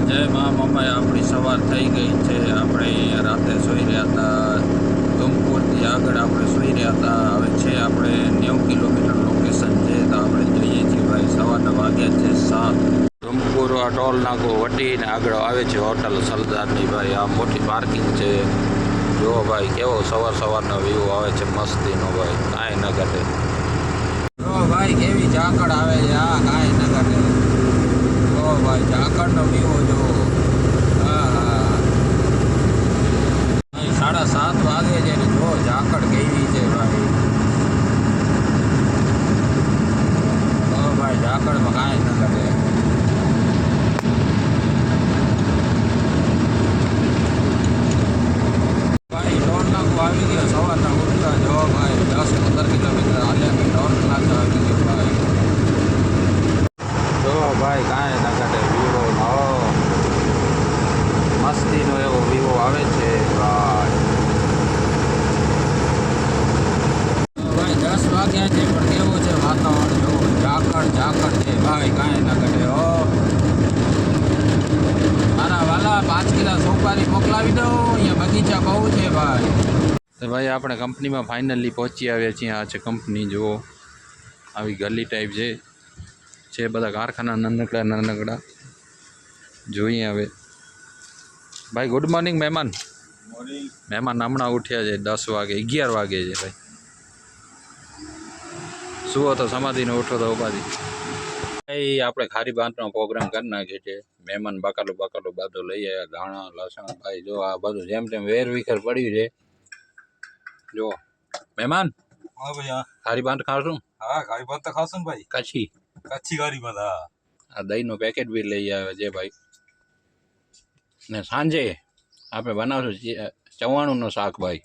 જય મા મમ્મી, આપણી સવાર થઈ ગઈ છે। આપણે અહીંયા રાતે સૂઈ રહ્યા હતા। ગમપુરથી આગળ આપણે સૂઈ રહ્યા હતા। હવે છે આપણે 90 કિલોમીટર લોકેશન છે, તો આપણે જઈએ છીએ ભાઈ। સવારના વાગ્યા છે 7। ગમપુર ટોલ નાકો વટીને આગળ આવે છે હોટલ સરદારની ભાઈ। આ મોટી પાર્કિંગ છે। જુઓ ભાઈ કેવો સવારનો વ્યૂ આવે છે મસ્તીનો ભાઈ, કાંઈ ન ઘટે। જો ભાઈ કેવી ઝાકળ આવે છે, આ કાંઈ ન ઘટે। જો ભાઈ ઝાકળનો વ્યૂ જો, હા 7:30 વાગે છે ને જો ઝાકળ કેવી છે ભાઈ। તો ભાઈ ઝાકળમાં કાંઈ ન ઘટે। ભાઈ ટોલ નાકો આવી ગયો સવારના ઉઠતા જો ભાઈ 10-15 કિલોમીટર હાલ્યા કે ટોલ નાકો આવી ગયો ભાઈ। જો ભાઈ કાંઈ ના ઘટે વ્યૂ, મસ્તીનો એવો વ્યૂ આવે છે ભાઈ। 10 વાગ્યા છે પણ કેવું છે વાતાવરણ, જો ઝાકળ છે ભાઈ, કાંઈ ના ઘટે હો। મારા વાલા 5 કિલો સોપારી મોકલાવી દો, અહીંયા બગીચા બહુ છે ભાઈ। તો ભાઈ આપણે કંપનીમાં ફાઇનલી પહોંચી આવ્યા છીએ। આ છે કંપની, જુઓ આવી ગલી ટાઈપ છે બધા કારખાના નાનકડા। જોઈએ હવે ભાઈ। ગુડ મોર્નિંગ મહેમાન। મહેમાન હમણાં ઉઠ્યા છે 10 વાગે, 11 વાગે છે ભાઈ। સુવો તો સમાધિને ઉઠો તો ઉપાધિ ભાઈ। આપણે ખારી બાંધનો પ્રોગ્રામ કરી નાખ્યો છે। મહેમાન બકાલું બધું લઈ આવ્યા, ધાણા લસણ ભાઈ। જો આ બધું જેમ તેમ વેર વિખેર પડ્યું છે। જો મહેમાન, હા ભાઈ, હા ખારી બાંધ ખાશું? હા ખારી ભાત તો ખાશું ને ભાઈ। કચ્છી ખારી ભાત, હા। આ દહીંનું પેકેટ બી લઈ આવે છે ભાઈ। ને સાંજે આપણે બનાવશું ચવાણુંનું શાક ભાઈ।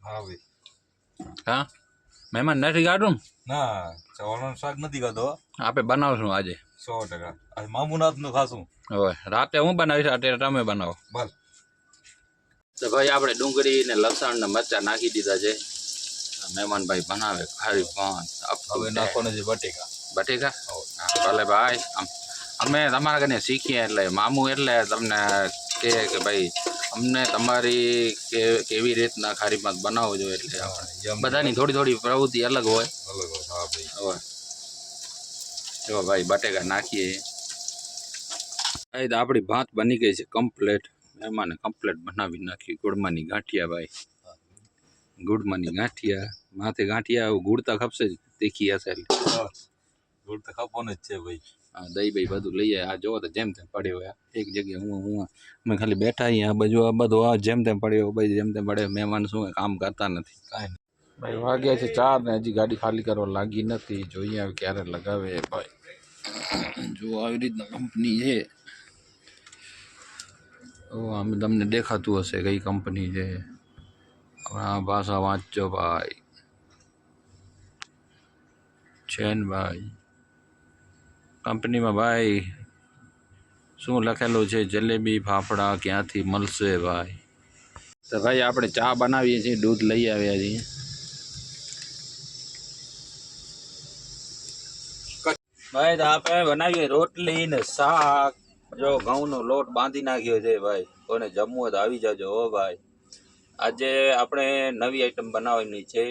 હા ભાઈ, હા મહેમાન નથી કાઢું ના ચવાણું શાક નથી ખાધો, આપણે બનાવશું આજે 100%। આજે મામુનાથનું ખાશું। હવે રાતે હું બનાવીશ, અત્યારે તમે બનાવો બસ તો ભાઈ। આપણે ડુંગળી ને લસણ ને મરચાં નાખી દીધા છે। મહેમાન ભાઈ બનાવે ખારી ભાત। હવે નાખવાનું છે બટેકા। બટેકા? હા ભલે ભાઈ। અમે તમારા કને શીખીએ એટલે મામું એટલે તમને કહે કે ભાઈ અમને તમારી કેવી રીતના ખારી ભાત બનાવો છો, એટલે બધાની થોડી પ્રવૃત્તિ અલગ હોય। હા ભાઈ, હવે જો ભાઈ બટેકા નાખીએ ભાઈ, તો આપણી ભાત બની ગઈ છે કમ્પ્લેટ। મહેમાને કમ્પ્લેટ બનાવી નાખી। ગુડમાંની ગાંઠિયા ભાઈ, ગુડમાંની ગાંઠિયા, માથે ગાંઠિયા ગુડતા ખપશે જ, તીખી હશે એટલે ગુડ તો ખાવાનું જ છે ભાઈ। હા દહીં ભાઈ બધું લઈ જાય। આ જોવો તો જેમ તેમ પડ્યો હોય એક જગ્યાએ। હું અમે ખાલી બેઠા અહીંયા, આ બધું આ જેમ તેમ પડ્યો ભાઈ, જેમ તેમ પડે। મહેમાન શું કામ કરતા નથી કાંઈ ભાઈ। વાગ્યા છે 4 ને હજી ગાડી ખાલી કરવા લાગી નથી। જોઈએ હવે ક્યારે લગાવે ભાઈ। જો આવી રીતના કંપની છે। અમે તમને દેખાતું હશે કઈ કંપની છે। આ ભાષા વાંચજો ભાઈ, છે ને ભાઈ કંપનીમાં ભાઈ શું લખેલું છે? જલેબી ફાફડા ક્યાંથી મળશે ભાઈ? તો ભાઈ આપણે ચા બનાવીએ છીએ, દૂધ લઈ આવ્યા છીએ ભાઈ। તો આપણે બનાવીએ રોટલી ને શાક। જો ઘઉંનો લોટ બાંધી નાખ્યો છે ભાઈ, કોને જમવું હોય તો આવી જાજો હો ભાઈ। આજે આપણે નવી આઈટમ બનાવવાની છે,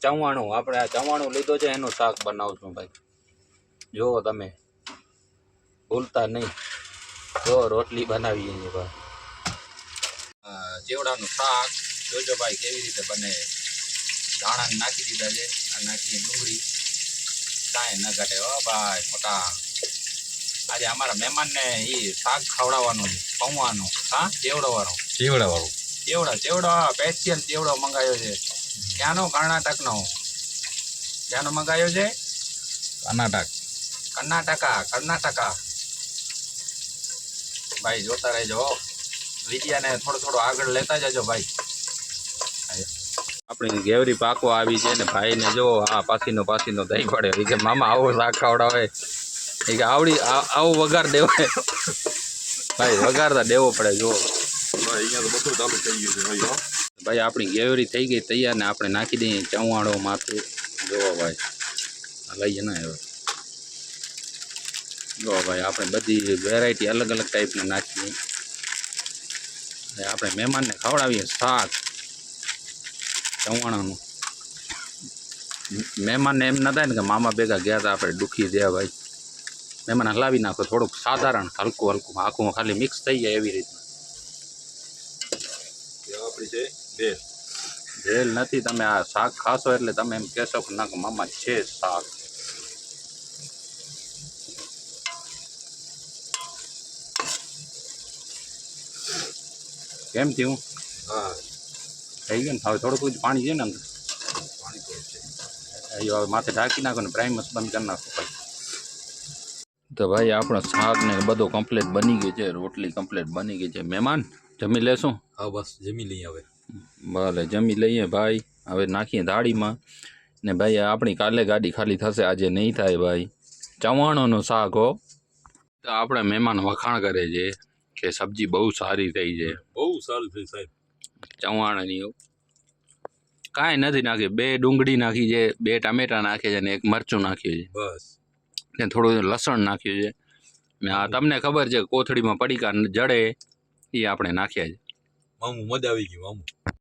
ચવાણું। આપણે આ ચવાણું લીધો છે, એનું શાક બનાવશું ભાઈ। જુઓ તમે ભૂલતા નહીં। જો રોટલી બનાવીએ છીએ ભાઈ, ચેવડાનું શાક જોજો ભાઈ કેવી રીતે બને। ધાણા નાખી દીધા છે, આ નાખીએ ડુંગળી, કાંઈ ન ઘટે હો ભાઈ મોટા। આજે અમારા મહેમાનને એ શાક ખવડાવવાનું છે, પૌવાનું। હા ચેવડાવાળું ચેવડા સ્પેશિયલ ચેવડો મંગાવ્યો છે। ક્યાંનો? કર્ણાટકનો। ક્યાંનો મંગાવ્યો છે? કર્ણાટકા ભાઈ। જોતા રહેજો વિડિયાને થોડું આગળ લેતા જજો ભાઈ। આપણી ઘેવરી પાકો આવી છે ને ભાઈને જો આ પાસીનો દહીં પડે કે મામા આવો શાક ખવડાવે એ કે આવું વઘાર દેવાય ભાઈ। વઘારતા દેવો પડે। જો અહીંયા તો બધું ચાલુ થઈ ગયું છે ભાઈ। ભાઈ આપણી ઘેવરી થઈ ગઈ તૈયાર ને આપણે નાખી દઈએ ચવાણો માથે। જોવો ભાઈ લઈએ ને હવે જો ભાઈ આપણે બધી વેરાયટી અલગ અલગ ટાઈપની નાખીએ. અને આપણે મહેમાનને ખવડાવીએ શાક ચવાણાનું. મહેમાનને એમ ન થાય ને કે મામા ભેગા ગયા હતા આપણે દુખી થયા ભાઈ. મહેમાન હલાવી નાખો થોડુંક સાધારણ હલકું હલકું આખું ખાલી મિક્સ થઈ જાય એવી રીતના. આપણી છે બે ભેલ નથી. તમે આ શાક ખાશો એટલે તમે એમ કહેશો કે ના મામા છે શાક. કેમ થયું? હા થઈ ગયું ને? હવે થોડુંક જ પાણી છે ને અંદર. પાણી તો છે. હવે માથે ઢાંકી નાખો ને પ્રાઇમસ બંધ કરી નાખો ભાઈ. તો ભાઈ આપણો શાક ને બધું કમ્પ્લીટ બની ગયું છે. રોટલી કમ્પ્લીટ બની ગઈ છે. મહેમાન જમી લેશું? હા બસ જમી લઈએ હવે. ભલે જમી લઈએ ભાઈ. હવે નાખીએ થાળીમાં ને ભાઈ આપણી કાલે ગાડી ખાલી થશે, આજે નહીં થાય ભાઈ. ચવાણોનું શાક હો. તો આપણે મહેમાન વખાણ કરે છે કે સબ્જી બહુ સારી થઈ છે બહુ સારું થયું સાહેબ. ચવાણાની. કાંઈ નથી નાખ્યું. 2 ડુંગળી નાખી છે, 2 ટામેટા નાખે છે ને 1 મરચું નાખ્યું છે બસ ને થોડું લસણ નાખ્યું છે ને આ તમને ખબર છે કોથળીમાં પડીકા જડે એ આપણે નાખ્યા છે. મામું મજા આવી ગઈ મામું.